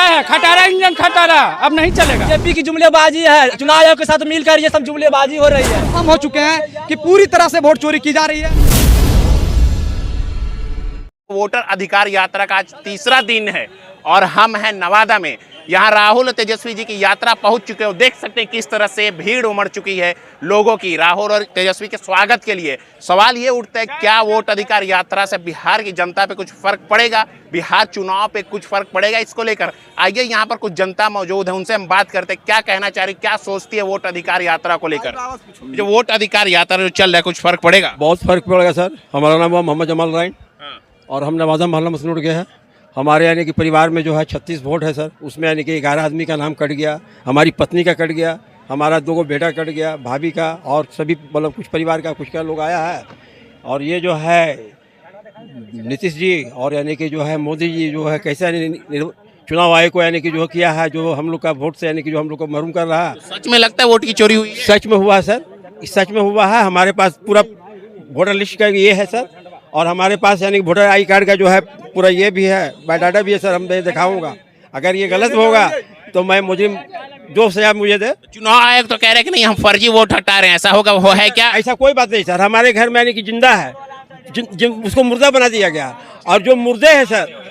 है, खटारा इंजन खटारा, अब नहीं चलेगा। बीजेपी की जुमलेबाजी है, चुनाव आयोग के साथ मिलकर ये सब जुमलेबाजी हो रही है। हम हो चुके हैं कि पूरी तरह से वोट चोरी की जा रही है। वोटर अधिकार यात्रा का आज तीसरा दिन है और हम हैं नवादा में। यहाँ राहुल और तेजस्वी जी की यात्रा पहुंच चुके हो। देख सकते हैं किस तरह से भीड़ उमड़ चुकी है लोगों की राहुल और तेजस्वी के स्वागत के लिए। सवाल ये उठता है, क्या वोट अधिकार यात्रा से बिहार की जनता पे कुछ फर्क पड़ेगा, बिहार चुनाव पे कुछ फर्क पड़ेगा? इसको लेकर आइए, यहाँ पर कुछ जनता मौजूद है, उनसे हम बात करते हैं क्या कहना चाह रही, क्या सोचती है वोट अधिकार यात्रा को लेकर। जो वोट अधिकार यात्रा जो चल रहा है, कुछ फर्क पड़ेगा? बहुत फर्क पड़ेगा सर। हमारा नाम हुआ मोहम्मद जमाल राइन और हम नवादा मोहल्ला मसनूर के हैं। हमारे यानी कि परिवार में जो है 36 वोट है सर, उसमें यानी कि 11 आदमी का नाम कट गया, हमारी पत्नी का कट गया, हमारा 2 बेटा कट गया, भाभी का, और सभी मतलब कुछ परिवार का कुछ का लोग आया है। और ये जो है नीतीश जी और यानी कि जो है मोदी जी जो है कैसे चुनाव आयोग को यानी कि जो किया है, जो हम लोग का वोट से यानी कि जो हम लोग को महरूम कर रहा है। सच में लगता है वोट की चोरी हुई? सच में हुआ है सर, सच में हुआ है। हमारे पास पूरा वोटर लिस्ट का ये है सर, और हमारे पास यानी वोटर आई कार्ड का जो है पूरा ये भी है, बायोडाटा भी है सर। हम दिखाऊंगा, अगर ये गलत होगा तो मैं मुझे जो सजा मुझे दे। चुनाव आयोग तो कह रहे हैं कि नहीं हम फर्जी वोट हटा रहे हैं, ऐसा होगा? वो है क्या? ऐसा कोई बात नहीं सर। हमारे घर में यानी कि जिंदा है, उसको मुर्दा बना दिया गया, और जो मुर्दे हैं सर,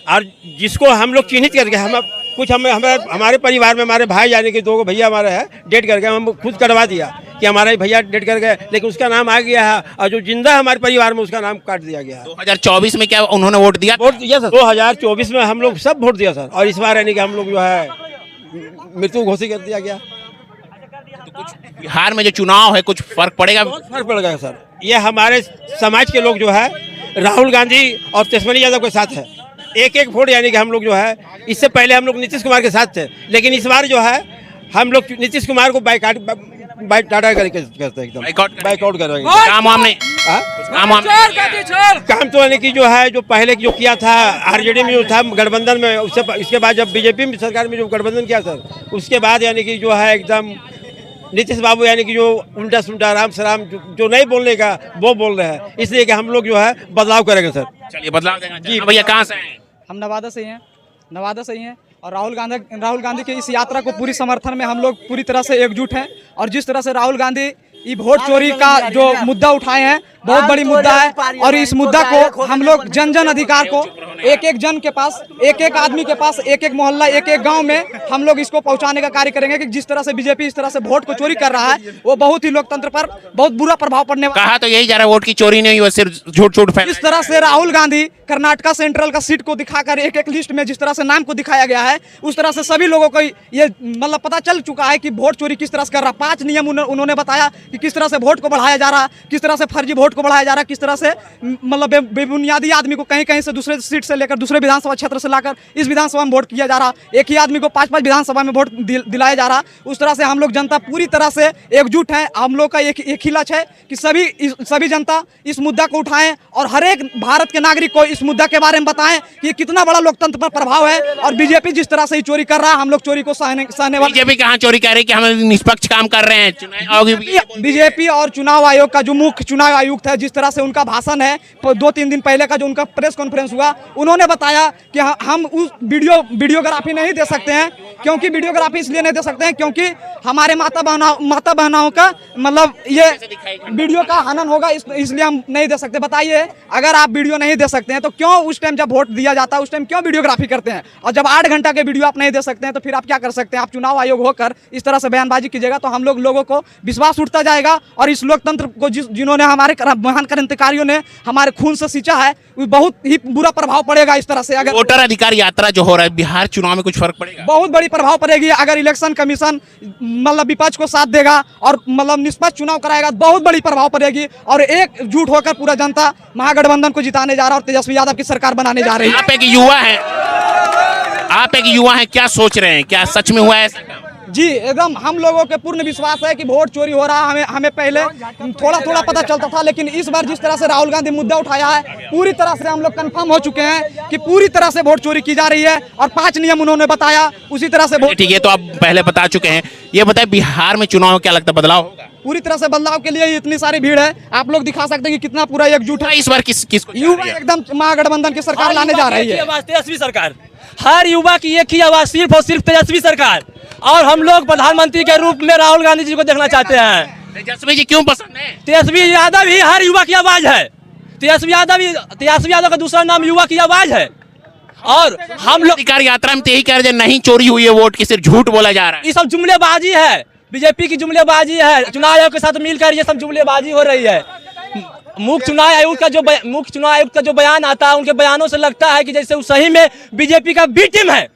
और जिसको हम लोग चिन्हित करके हम कुछ हमारे परिवार में हमारे भाई यानी कि 2 भैया हमारे हैं डेट कर गए, हम खुद करवा दिया कि हमारे भैया डेट कर गए, लेकिन उसका नाम आ गया है, और जो जिंदा हमारे परिवार में उसका नाम काट दिया गया है। 2024 में क्या उन्होंने वोट दिया? वोट दिया सर, 2024 में हम लोग सब वोट दिया सर, और इस बार यानी कि हम लोग जो है मृत्यु घोषित कर दिया गया। तो कुछ बिहार में जो चुनाव है कुछ फर्क पड़ेगा? बहुत फर्क पड़ेगा सर। ये हमारे समाज के लोग जो है राहुल गांधी और तेजस्वी यादव के साथ है। एक वोट यानी कि हम लोग जो है, इससे पहले हम लोग नीतीश कुमार के साथ थे, लेकिन इस बार जो है हम लोग नीतीश कुमार को टाटा करके करते हैं, एकदम बाइकआउट कर रहे हैं। काम तो यानी कि जो है जो पहले जो किया था आरजेडी में जो था गठबंधन में, उससे इसके बाद जब बीजेपी में सरकार में जो गठबंधन किया सर, उसके बाद यानी कि जो है एकदम नीतीश बाबू यानी कि जो उल्टा सुल्टा राम सराम जो नहीं बोलने का वो बोल रहे हैं, इसलिए कि हम लोग जो है बदलाव करेंगे सर। चलिए बदलाव देना जी। भैया कहाँ से हैं? हम नवादा से ही हैं और राहुल गांधी के इस यात्रा को पूरी समर्थन में हम लोग पूरी तरह से एकजुट हैं। और जिस तरह से राहुल गांधी ये वोट चोरी का जो मुद्दा उठाए हैं, बहुत बड़ी मुद्दा है, और इस मुद्दा को हम लोग जन अधिकार को एक जन के पास, एक आदमी के पास, एक मोहल्ला, एक गांव में हम लोग इसको पहुंचाने का कार्य करेंगे कि जिस तरह से बीजेपी इस तरह से वोट को चोरी कर रहा है, वो बहुत ही लोकतंत्र पर बहुत बुरा प्रभाव पड़ने वाला। कहा तो यही जा रहा है वोट की चोरी नहीं हुई, सिर्फ झूठ फैला। इस तरह से राहुल गांधी कर्नाटका सेंट्रल का सीट को दिखाकर एक लिस्ट में जिस तरह से नाम को दिखाया गया है, उस तरह से सभी लोगों को ये मतलब पता चल चुका है कि वोट चोरी किस तरह से कर रहा है। 5 नियम उन्होंने बताया कि किस तरह से वोट को बढ़ाया जा रहा, किस तरह से फर्जी वोट को बढ़ाया जा रहा, किस तरह से मतलब बेबुनियादी आदमी को कहीं से दूसरे सीट से लेकर दूसरे विधानसभा क्षेत्र से लाकर इस विधानसभा में वोट किया जा रहा, एक ही आदमी को 5 विधानसभा में वोट दिलाया जा रहा। उस तरह से हम लोग जनता पूरी तरह से एकजुट है। हम लोग का एक ही लक्ष्य है कि सभी जनता इस मुद्दा को उठाएं और हर एक भारत के नागरिक को इस मुद्दा के बारे में बताएं कि कितना बड़ा लोकतंत्र पर प्रभाव है। और बीजेपी जिस तरह से चोरी कर रहा है, हम लोग चोरी को सहने वाले। बीजेपी कहाँ चोरी कर रही है कि हम निष्पक्ष काम कर रहे हैं? बीजेपी और चुनाव आयोग का जो मुख्य चुनाव आयुक्त है, जिस तरह से उनका भाषण है 2-3 दिन पहले का जो उनका प्रेस कॉन्फ्रेंस हुआ, उन्होंने बताया कि हम उस वीडियोग्राफी नहीं दे सकते हैं। क्योंकि वीडियोग्राफी इसलिए नहीं दे सकते हैं क्योंकि हमारे माता बहनाओं का मतलब ये वीडियो का हनन होगा, इसलिए हम नहीं दे सकते। बताइए, अगर आप वीडियो नहीं दे सकते हैं तो क्यों उस टाइम जब वोट दिया जाता है उस टाइम क्यों वीडियोग्राफी करते हैं? और जब 8 घंटा के वीडियो आप नहीं दे सकते हैं तो फिर आप क्या कर सकते हैं? आप चुनाव आयोग होकर इस तरह से बयानबाजी कीजिएगा तो हम लोगों को विश्वास उठता जाएगा, और इस लोकतंत्र को जिन्होंने हमारे महान क्रांतिकारियों ने हमारे खून से सींचा है, बहुत ही बुरा प्रभाव पड़ेगा इस तरह से। अगर वोटर अधिकार यात्रा जो हो रहा है बिहार चुनाव में कुछ फर्क पड़ेगा? बहुत बड़ी प्रभाव पड़ेगी। अगर इलेक्शन कमीशन मतलब विपक्ष को साथ देगा और मतलब निष्पक्ष चुनाव कराएगा, बहुत बड़ी प्रभाव पड़ेगी। और एकजुट होकर पूरा जनता महागठबंधन को जिताने जा रहा है और तेजस्वी यादव की सरकार बनाने जा रही है। आप एक युवा है, क्या सोच रहे हैं, क्या सच में हुआ है ऐसा? जी एकदम, हम लोगों के पूर्ण विश्वास है कि वोट चोरी हो रहा है। हमें पहले थोड़ा पता चलता था, लेकिन इस बार जिस तरह से राहुल गांधी मुद्दा उठाया है, पूरी तरह से हम लोग कंफर्म हो चुके हैं कि पूरी तरह से वोट चोरी की जा रही है। और 5 नियम उन्होंने बताया, उसी तरह से वोट। ठीक है, तो आप पहले बता चुके हैं। ये बताए बिहार में चुनाव क्या लगता है बदलाव होगा? पूरी तरह से बदलाव के लिए इतनी सारी भीड़ है, आप लोग दिखा सकते हैं कि कितना पूरा एकजुट है। इस बार किसको युवा एकदम महागठबंधन की सरकार लाने जा रही है। तेजस्वी सरकार हर युवा की एक ही आवाज, सिर्फ और सिर्फ तेजस्वी सरकार। और हम लोग प्रधानमंत्री के रूप में राहुल गांधी जी को देखना चाहते हैं। तेजस्वी जी क्यों पसंद है? तेजस्वी यादव ही हर युवा की आवाज है। तेजस्वी यादव का दूसरा नाम युवा की आवाज है। और हम लोग अधिकार यात्रा में तो यही कह रहे हैं नहीं चोरी हुई है वोट की, सिर्फ झूठ बोला जा रहा है। ये सब जुमलेबाजी है, बीजेपी की जुमलेबाजी है। चुनाव आयोग के साथ मिलकर ये सब जुमलेबाजी हो रही है। मुख्य चुनाव आयोग का जो बयान आता है, उनके बयानों से लगता है कि जैसे वो सही में बीजेपी का बी टीम है।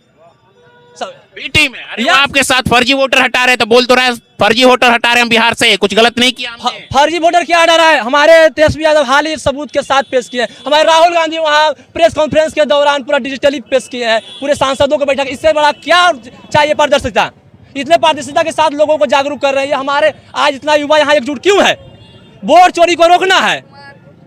बी टीम है। अरे वो आपके साथ फर्जी वोटर हटा रहे, तो बोल तो रहे फर्जी वोटर हटा रहे हम बिहार से, कुछ गलत नहीं किया हमने। फर्जी वोटर क्या हटा रहा है? हमारे तेजस्वी यादव हाल ही सबूत के साथ पेश किए हैं। हमारे राहुल गांधी वहाँ प्रेस कॉन्फ्रेंस के दौरान पूरा डिजिटली पेश किए हैं, पूरे सांसदों को बैठा। इससे बड़ा क्या चाहिए पारदर्शिता? इतने पारदर्शिता के साथ लोगों को जागरूक कर रहे हैं। हमारे आज इतना युवा यहाँ एकजुट क्यों है? वोट चोरी को रोकना है।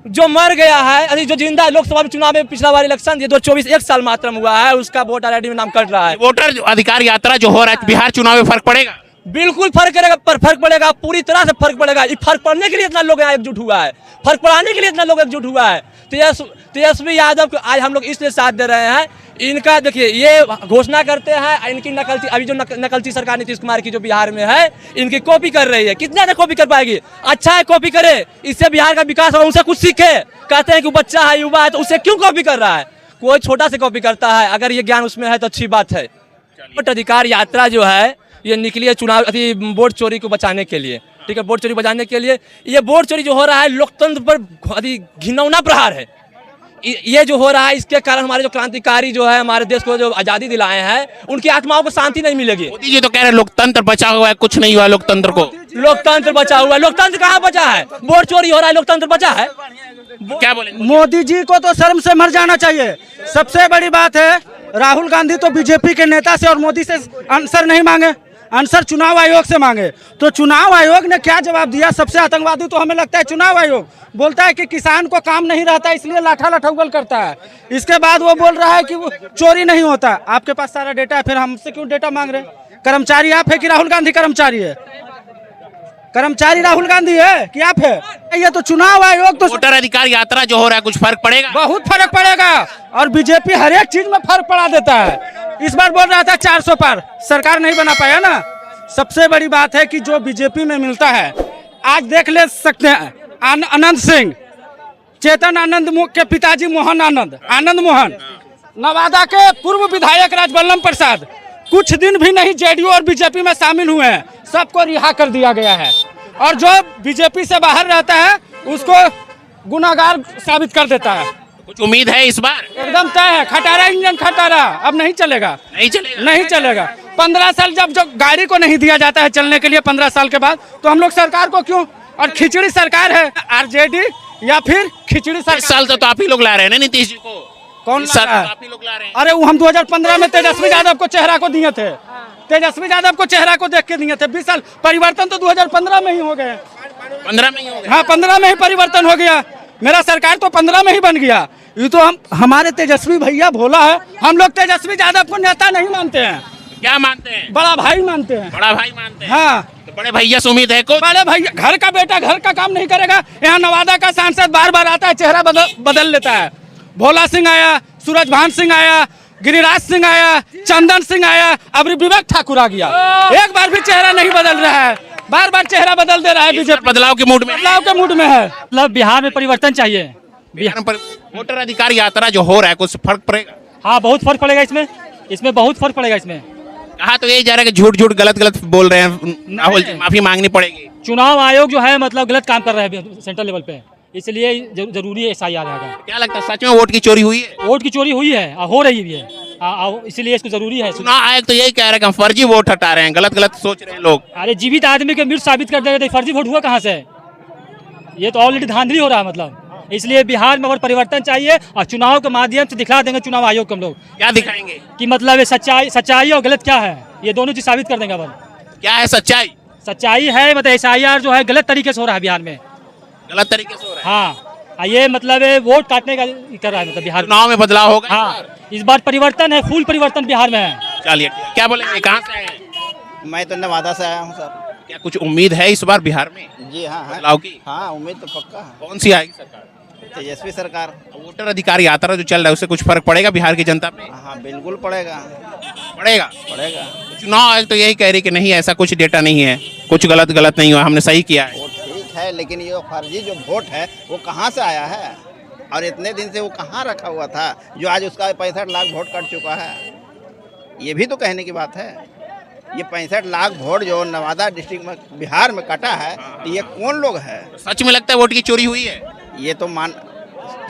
जो मर गया है, अभी जो जिंदा लोकसभा चुनाव में पिछला बार इलेक्शन 2024 एक साल मात्र में हुआ है, उसका वोटर आईडी में नाम कट रहा है। वोटर अधिकार यात्रा जो हो रहा है, बिहार चुनाव में फर्क पड़ेगा? बिल्कुल फर्क पड़ेगा, पूरी तरह से फर्क पड़ेगा। ये फर्क पड़ने के लिए इतना लोग यहाँ एकजुट हुआ है, फर्क पड़ाने के लिए इतना लोग एकजुट हुआ है। तेजस्वी यादव को आज हम लोग इसलिए साथ दे रहे हैं। इनका देखिए, ये घोषणा करते हैं, इनकी नकलती अभी जो नकलती सरकार नीतीश कुमार की जो बिहार में है, इनकी कॉपी कर रही है। कितना ज्यादा कॉपी कर पाएगी? अच्छा है कॉपी करे, इससे बिहार का विकास हो, उनसे कुछ सीखे। कहते हैं कि बच्चा है, युवा है, तो उससे क्यों कॉपी कर रहा है? कोई छोटा से कॉपी करता है, अगर ये ज्ञान उसमें है तो अच्छी बात है। वोट अधिकार यात्रा जो है ये निकली है चुनाव वोट चोरी को बचाने के लिए, ठीक है, वोट चोरी बचाने के लिए। ये वोट चोरी जो हो रहा है लोकतंत्र पर घिनौना प्रहार है। ये जो हो रहा है, इसके कारण हमारे जो क्रांतिकारी जो है, हमारे देश को जो आज़ादी दिलाए हैं, उनकी आत्माओं को शांति नहीं मिलेगी। मोदी जी तो कह रहे हैं लोकतंत्र बचा हुआ है, कुछ नहीं हुआ लोकतंत्र को। लोकतंत्र बचा हुआ है? लोकतंत्र कहाँ बचा है? वोट चोरी हो रहा है, लोकतंत्र बचा है? क्या बोले? मोदी जी को तो शर्म से मर जाना चाहिए। सबसे बड़ी बात है, राहुल गांधी तो बीजेपी के नेता से और मोदी से आंसर नहीं मांगे, आंसर चुनाव आयोग से मांगे। तो चुनाव आयोग ने क्या जवाब दिया? सबसे आतंकवादी तो हमें लगता है चुनाव आयोग। बोलता है कि किसान को काम नहीं रहता, इसलिए लाठा लठौगल करता है। इसके बाद वो बोल रहा है कि वो चोरी नहीं होता। आपके पास सारा डेटा है, फिर हमसे क्यों डेटा मांग रहे? कर्मचारी आप है कि राहुल गांधी कर्मचारी है? कर्मचारी राहुल गांधी है कि आप है? ये तो चुनाव आयोग तो। वोटर अधिकार यात्रा जो हो रहा है, कुछ फर्क पड़ेगा? बहुत फर्क पड़ेगा। और बीजेपी हर एक चीज में फर्क पड़ा देता है। इस बार बोल रहा था 400 पार, सरकार नहीं बना पाया ना। सबसे बड़ी बात है कि जो बीजेपी में मिलता है, आज देख ले सकते हैं आनंद सिंह, चेतन आनंद के पिताजी मोहन आनंद मोहन, नवादा के पूर्व विधायक राजबल्लभ प्रसाद, कुछ दिन भी नहीं जेडीयू और बीजेपी में शामिल हुए हैं, सबको रिहा कर दिया गया है। और जो बीजेपी से बाहर रहता है उसको गुनाहगार साबित कर देता है। कुछ उम्मीद है इस बार? एकदम तय है। खटारा इंजन खटारा, अब नहीं चलेगा, नहीं चलेगा। 15 साल जब जो गाड़ी को नहीं दिया जाता है चलने के लिए 15 साल के बाद, तो हम लोग सरकार को क्यों? और खिचड़ी सरकार है, आरजेडी या फिर खिचड़ी सरकार। इस साल तो आप ही लोग ला रहे हैं ना नीतीश जी को? कौन ला रहा है? आप ही लोग ला रहे हैं। अरे वो हम 2015 में तेजस्वी यादव को चेहरा को दिए थे, तेजस्वी यादव को चेहरा को देख के दिए थे। 20 साल परिवर्तन तो 2015 में ही हो गए। 15 में ही हो गया? हाँ, 15 में ही परिवर्तन हो गया। मेरा सरकार तो 15 में ही बन गया। ये तो हमारे तेजस्वी भैया भोला है। हम लोग तेजस्वी यादव को नेता नहीं मानते हैं। क्या मानते हैं? बड़ा भाई मानते हैं। बड़ा भाई मानते हैं? हाँ। तो बड़े भैया से उम्मीद है कुछ? बड़े भैया, घर का बेटा घर का काम नहीं करेगा। यहाँ नवादा का सांसद बार बार आता है, चेहरा बदल लेता है। भोला सिंह आया, सूरजभान सिंह आया, गिरिराज सिंह आया, चंदन सिंह आया, अब विवेक ठाकुर आ गया। एक बार भी चेहरा नहीं बदल रहा है, बार बार चेहरा बदल दे रहा है। बीजेपी बदलाव के मूड में, बदलाव के मूड में है। मतलब बिहार में परिवर्तन चाहिए। बिहार पर वोटर अधिकार यात्रा जो हो रहा है, कुछ फर्क पड़ेगा? हाँ, बहुत फर्क पड़ेगा इसमें बहुत फर्क पड़ेगा इसमें। कहा तो यही जा रहा है कि झूठ गलत बोल रहे हैं, राहुल जी माफी मांगनी पड़ेगी। चुनाव आयोग जो है मतलब गलत काम कर रहा है सेंट्रल लेवल पे, इसलिए जरूरी है SIR आएगा। क्या लगता है सच में वोट की चोरी हुई है? वोट की चोरी हुई है, हो रही भी है, इसलिए इसको जरूरी है। चुनाव आयोग तो यही कह रहा है कि हम फर्जी वोट हटा रहे हैं, गलत सोच रहे हैं लोग। अरे जीवित आदमी के मृत साबित कर देंगे तो फर्जी वोट हुआ कहाँ से? ये तो ऑलरेडी धांधली हो रहा है मतलब। इसलिए बिहार में और परिवर्तन चाहिए और चुनाव के माध्यम से दिखला देंगे चुनाव आयोग को हम लोग। क्या दिखाएंगे? कि मतलब ये सच्चाई और गलत क्या है, ये दोनों चीज साबित कर देंगे। अब क्या है सच्चाई? सच्चाई है मतलब SIR जो है गलत तरीके से हो रहा है बिहार में, गलत तरीके से हो रहा है। हाँ, ये मतलब वोट काटने का कर रहा है मतलब बिहार। चुनाव में बदलाव होगा? हाँ, इस बार परिवर्तन है, फुल परिवर्तन बिहार में है। चलिए, क्या बोलेंगे, कहाँ से आए हैं? मैं तो नवादा से आया हूँ सर। क्या कुछ उम्मीद है इस बार बिहार में जी हाँ, बदलाव की? हाँ, उम्मीद तो पक्का है। कौन सी आएगी सरकार? तेजस्वी सरकार। वोटर अधिकार यात्रा जो चल रहा है उससे कुछ फर्क पड़ेगा बिहार की जनता पे? हाँ बिल्कुल पड़ेगा। पड़ेगा। पड़ेगा। चुनाव आयोग तो यही कह रही कि नहीं ऐसा कुछ डेटा नहीं है, कुछ गलत नहीं हुआ, हमने सही किया है। वो ठीक है, लेकिन ये फर्जी जो वोट है वो कहाँ से आया है और इतने दिन से वो कहाँ रखा हुआ था जो आज उसका 65 लाख वोट कट चुका है। ये भी तो कहने की बात है। ये 65 लाख वोट जो नवादा डिस्ट्रिक्ट में बिहार में कटा है, तो ये कौन लोग है? सच में लगता है वोट की चोरी हुई है? ये तो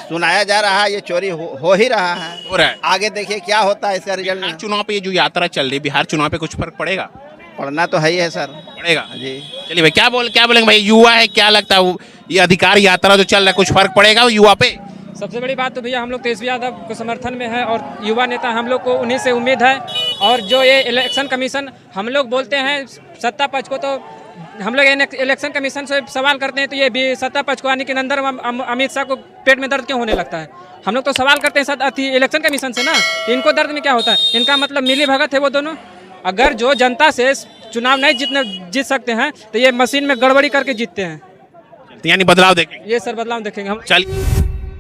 सुनाया जा रहा है, ये चोरी हो ही रहा है। हो रहा है। आगे देखिए क्या होता है इसका रिजल्ट। बिहार चुनाव पे ये जो यात्रा चल रही है, बिहार चुनाव पे कुछ फर्क पड़ेगा? पढ़ना तो है ही है सर। पड़ेगा जी। चलिए भाई, क्या बोलेंगे भाई, युवा है, क्या लगता है ये अधिकार यात्रा जो चल रहा है कुछ फर्क पड़ेगा युवा पे? सबसे बड़ी बात तो भैया हम लोग तेजस्वी यादव को समर्थन में है और युवा नेता हम लोग को उन्हीं से उम्मीद है। और जो ये इलेक्शन कमीशन हम लोग बोलते हैं सत्ता पक्ष को, तो हम लोग इलेक्शन कमीशन से सवाल करते हैं तो ये भी सत्ता पक्ष को आने के अंदर अमित शाह को पेट में दर्द क्यों होने लगता है? हम लोग तो सवाल करते हैं इलेक्शन कमीशन से ना, इनको दर्द में क्या होता है? इनका मतलब मिली भगत है वो दोनों। अगर जो जनता से चुनाव नहीं जीत सकते हैं तो ये मशीन में गड़बड़ी करके जीतते हैं। यानी बदलाव देखेंगे? ये सर बदलाव देखेंगे हम। चलिए।